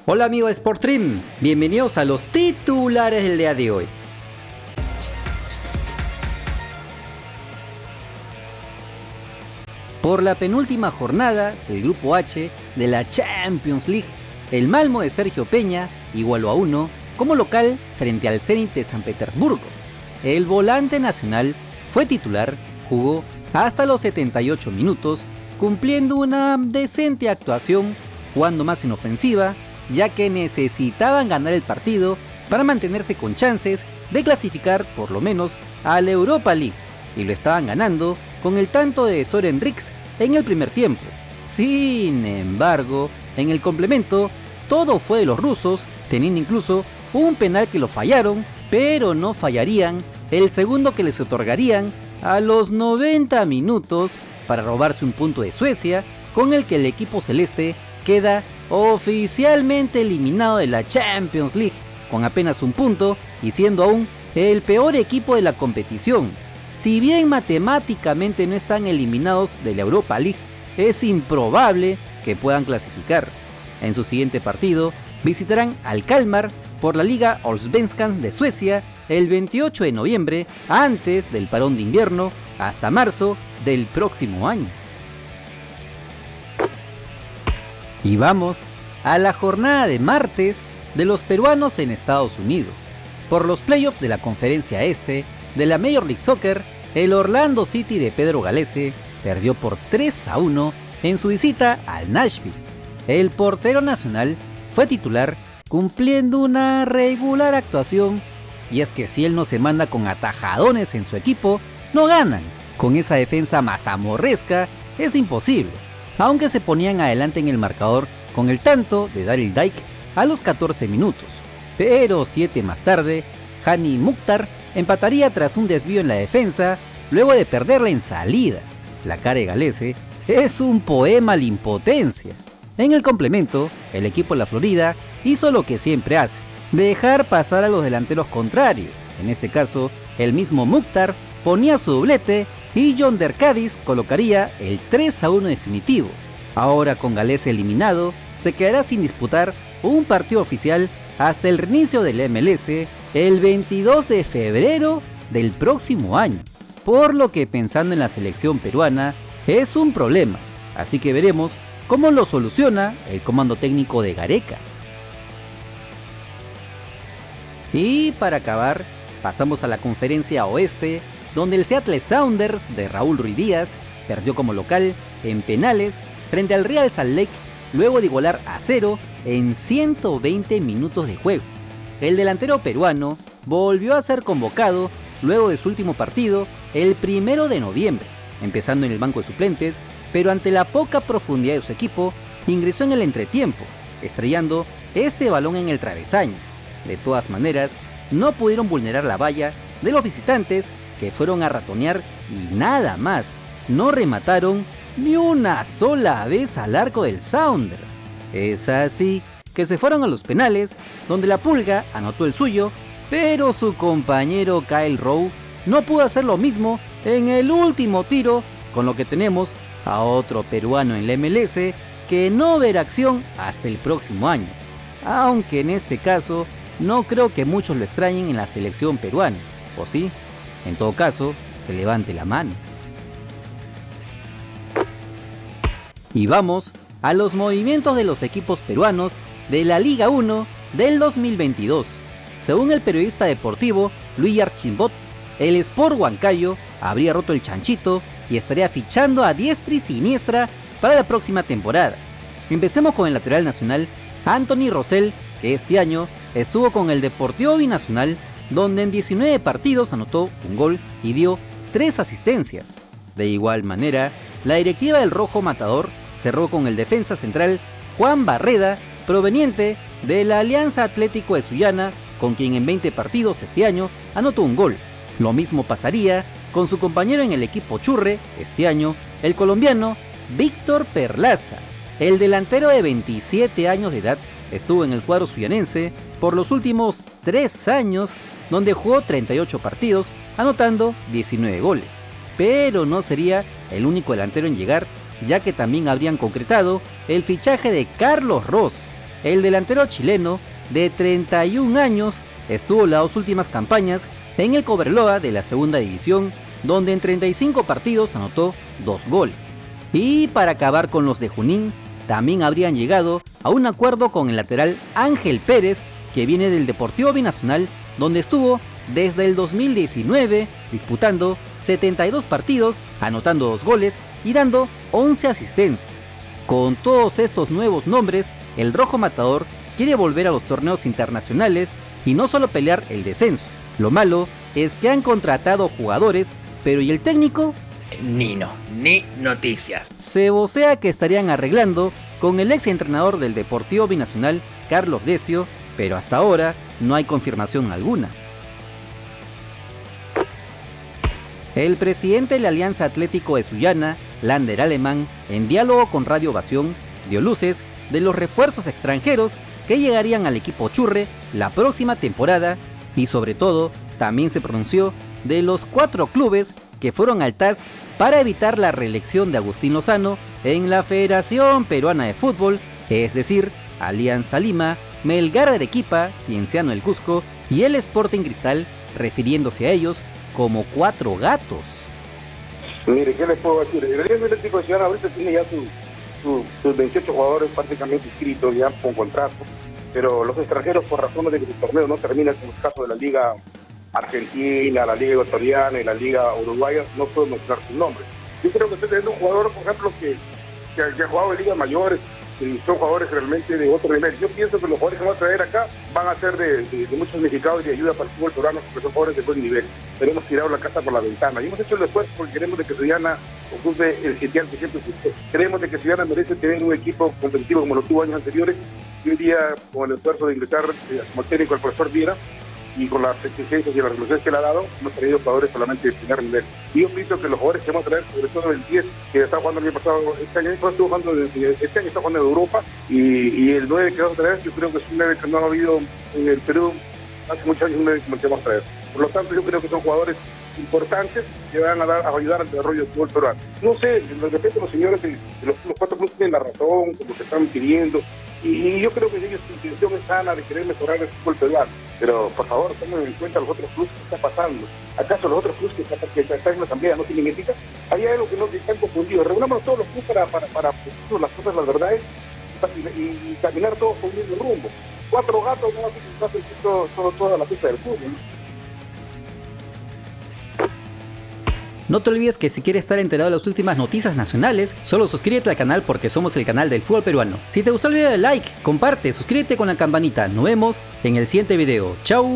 Hola amigos de Sportstream, bienvenidos a los titulares del día de hoy. Por la penúltima jornada del Grupo H de la Champions League, el Malmö de Sergio Peña igualó a 1 como local frente al Zenit de San Petersburgo. El volante nacional fue titular, jugó hasta los 78 minutos, cumpliendo una decente actuación, jugando más en ofensiva, ya que necesitaban ganar el partido para mantenerse con chances de clasificar por lo menos a la Europa League, y lo estaban ganando con el tanto de Søren Riks en el primer tiempo. Sin embargo, en el complemento, todo fue de los rusos, teniendo incluso un penal que lo fallaron, pero no fallarían el segundo que les otorgarían a los 90 minutos para robarse un punto de Suecia, con el que el equipo celeste queda oficialmente eliminado de la Champions League, con apenas un punto y siendo aún el peor equipo de la competición. Si bien matemáticamente no están eliminados de la Europa League, es improbable que puedan clasificar. En su siguiente partido visitarán al Kalmar por la Liga Allsvenskan de Suecia el 28 de noviembre, antes del parón de invierno, hasta marzo del próximo año. Y vamos a la jornada de martes de los peruanos en Estados Unidos. Por los playoffs de la Conferencia Este de la Major League Soccer, el Orlando City de Pedro Galese perdió por 3-1 en su visita al Nashville. El portero nacional fue titular, cumpliendo una regular actuación, y es que si él no se manda con atajadones en su equipo, no ganan. Con esa defensa mazamorresca es imposible, aunque se ponían adelante en el marcador con el tanto de Daryl Dike a los 14 minutos. Pero 7 más tarde, Hani Mukhtar empataría tras un desvío en la defensa, luego de perderla en salida. La cara de Galese es un poema a la impotencia. En el complemento, el equipo de la Florida hizo lo que siempre hace: dejar pasar a los delanteros contrarios. En este caso, el mismo Mukhtar ponía su doblete y John Derkadis colocaría el 3-1 definitivo. Ahora, con Galese eliminado, se quedará sin disputar un partido oficial hasta el reinicio del MLS el 22 de febrero del próximo año, por lo que pensando en la selección peruana es un problema, así que veremos cómo lo soluciona el comando técnico de Gareca. Y para acabar, pasamos a la Conferencia Oeste, donde el Seattle Sounders de Raúl Ruiz Díaz perdió como local en penales frente al Real Salt Lake, luego de igualar a 0 en 120 minutos de juego. El delantero peruano volvió a ser convocado luego de su último partido el 1 de noviembre, empezando en el banco de suplentes, pero ante la poca profundidad de su equipo, ingresó en el entretiempo, estrellando este balón en el travesaño. De todas maneras, no pudieron vulnerar la valla de los visitantes, que fueron a ratonear y nada más. No remataron ni una sola vez al arco del Sounders. Es así que se fueron a los penales, donde la Pulga anotó el suyo, pero su compañero Kyle Rowe no pudo hacer lo mismo en el último tiro, con lo que tenemos a otro peruano en la MLS que no verá acción hasta el próximo año. Aunque en este caso no creo que muchos lo extrañen en la selección peruana, ¿o sí? En todo caso, que levante la mano. Y vamos a los movimientos de los equipos peruanos de la Liga 1 del 2022. Según el periodista deportivo Luis Archimbot, el Sport Huancayo habría roto el chanchito y estaría fichando a diestra y siniestra para la próxima temporada. Empecemos con el lateral nacional Anthony Rosell, que este año estuvo con el Deportivo Binacional, donde en 19 partidos anotó un gol y dio 3 asistencias. De igual manera, la directiva del Rojo Matador cerró con el defensa central Juan Barreda, proveniente de la Alianza Atlético de Sullana, con quien en 20 partidos este año anotó un gol. Lo mismo pasaría con su compañero en el equipo Churre este año, el colombiano Víctor Perlaza. El delantero de 27 años de edad estuvo en el cuadro suyanense por los últimos 3 años, donde jugó 38 partidos, anotando 19 goles. Pero no sería el único delantero en llegar, ya que también habrían concretado el fichaje de Carlos Ross. el delantero chileno de 31 años estuvo las dos últimas campañas en el Cobreloa de la segunda división, donde en 35 partidos anotó 2 goles. Y para acabar con los de Junín, también habrían llegado a un acuerdo con el lateral Ángel Pérez, que viene del Deportivo Binacional, donde estuvo desde el 2019 disputando 72 partidos, anotando 2 goles y dando 11 asistencias. Con todos estos nuevos nombres, el Rojo Matador quiere volver a los torneos internacionales y no solo pelear el descenso. Lo malo es que han contratado jugadores, pero ¿y el técnico? Ni noticias. Se vocea que estarían arreglando con el ex entrenador del Deportivo Binacional, Carlos Decio, pero hasta ahora no hay confirmación alguna. El presidente de la Alianza Atlético de Sullana, Lander Alemán, en diálogo con Radio Ovación, dio luces de los refuerzos extranjeros que llegarían al equipo Churre la próxima temporada y sobre todo también se pronunció de los 4 clubes que fueron al TAS para evitar la reelección de Agustín Lozano en la Federación Peruana de Fútbol, es decir, Alianza Lima, Melgar de Arequipa, Cienciano del Cusco y el Sporting Cristal, refiriéndose a ellos como 4 gatos. Mire, ¿qué les puedo decir? El Alianza Atlético de Sullana ahorita tiene ya sus 28 jugadores prácticamente inscritos ya con contrato, pero los extranjeros, por razones de que el torneo no termina, como el caso de la Liga Argentina, la Liga Ecuatoriana y la Liga Uruguaya, no puedo mencionar sus nombres. Yo creo que estoy teniendo un jugador, por ejemplo, que ha jugado en ligas mayores y son jugadores realmente de otro nivel. Yo pienso que los jugadores que vamos a traer acá van a ser de mucho significado y de ayuda para el fútbol peruano, porque son jugadores de buen nivel. Pero hemos tirado la casa por la ventana y hemos hecho el esfuerzo porque queremos de que Sullana ocupe el sitial que siempre existió. Creemos de que Sullana merece tener un equipo competitivo como lo tuvo años anteriores, y hoy día con el esfuerzo de ingresar como técnico al profesor Viera y con las exigencias y las resoluciones que le ha dado, hemos traído jugadores solamente de primer nivel. Y yo pienso que los jugadores que vamos a traer, sobre todo el 10, que está jugando el año pasado, este año está jugando en Europa, y el 9 que vamos a traer, yo creo que es un 9 que no ha habido en el Perú hace muchos años, un 9 como el que vamos a traer. Por lo tanto, yo creo que son jugadores importantes que van a ayudar al desarrollo del fútbol peruano. No sé, de repente los señores de los 4 clubes tienen la razón, como que están pidiendo, y yo creo que ellos su intención es sana de querer mejorar el fútbol peruano. Pero, por favor, tengan en cuenta los otros clubes que está pasando. ¿Acaso los otros clubes que están en la asamblea no tienen ética? Hay algo que no están confundidos. Reunámonos todos los clubes para decir las cosas, las verdades, y caminar todos por un mismo rumbo. 4 gatos no hacen toda la fiesta del fútbol, ¿no? No te olvides que si quieres estar enterado de las últimas noticias nacionales, solo suscríbete al canal porque somos el canal del fútbol peruano. Si te gustó el video, dale like, comparte, suscríbete con la campanita. Nos vemos en el siguiente video. ¡Chau!